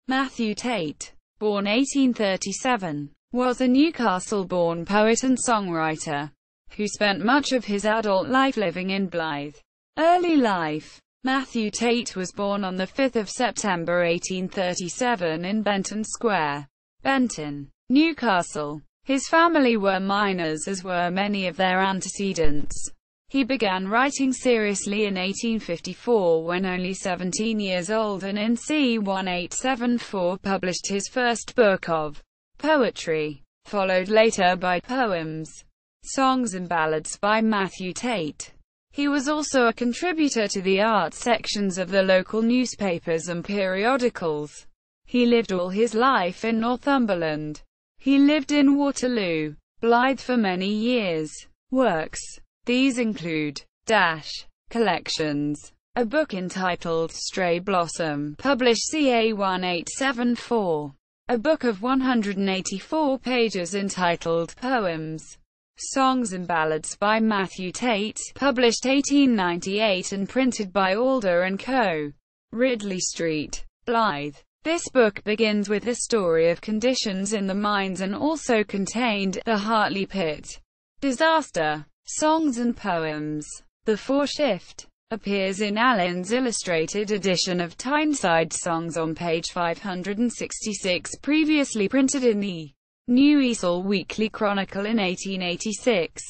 Matthew Tate, born 1837, was a Newcastle-born poet and songwriter, who spent much of his adult life living in Blyth. Early life. Matthew Tate was born on 5 September 1837 in Benton Square, Benton, Newcastle. His family were miners, as were many of their antecedents. He began writing seriously in 1854 when only 17 years old, and in c. 1874 published his first book of poetry, followed later by poems, songs and ballads by Matthew Tate. He was also a contributor to the art sections of the local newspapers and periodicals. He lived all his life in Northumberland. He lived in Waterloo, Blyth for many years. Works. These include collections, a book entitled Stray Blossom, published ca. 1874, a book of 184 pages entitled Poems, Songs and Ballads by Matthew Tate, published 1898 and printed by Alder & Co., Ridley Street, Blyth. This book begins with a story of conditions in the mines and also contained the Hartley Pit disaster. Songs and Poems. The Four-Shift appears in Allen's illustrated edition of Tyneside Songs on page 566, previously printed in the Newcastle Weekly Chronicle in 1886.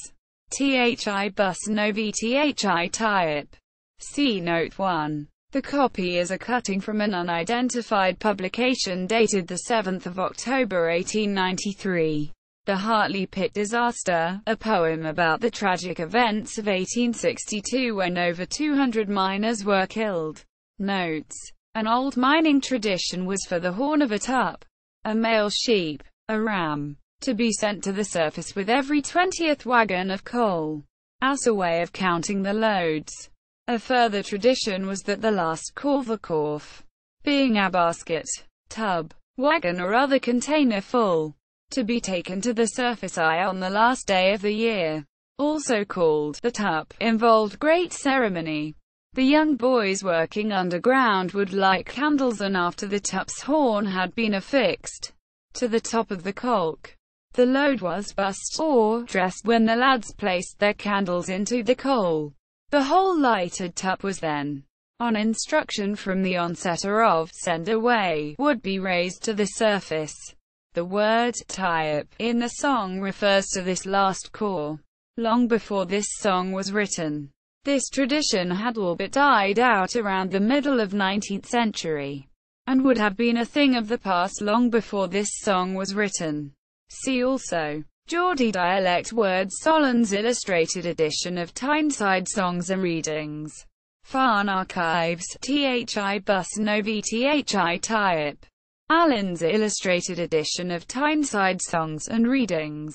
Thi Bus no Vthi Type. See Note 1. The copy is a cutting from an unidentified publication dated 7 October 1893. The Hartley Pit Disaster, a poem about the tragic events of 1862 when over 200 miners were killed. Notes. An old mining tradition was for the horn of a tup, a male sheep, a ram, to be sent to the surface with every 20th wagon of coal, as a way of counting the loads. A further tradition was that the last corf, being a basket, tub, wagon or other container full, to be taken to the surface on the last day of the year, also called the tup, involved great ceremony. The young boys working underground would light candles, and after the tup's horn had been affixed to the top of the colk, the load was bussed or dressed when the lads placed their candles into the coal. The whole lighted tup was then, on instruction from the onsetter of send away, would be raised to the surface. The word "type" in the song refers to this last core. Long before this song was written, this tradition had all but died out around the middle of 19th century, and would have been a thing of the past long before this song was written. See also Geordie dialect words, Solon's illustrated edition of Tyneside Songs and Readings. Farn Archives, Thi Bus no Vthi Type. Allen's illustrated edition of Tyneside Songs and Readings.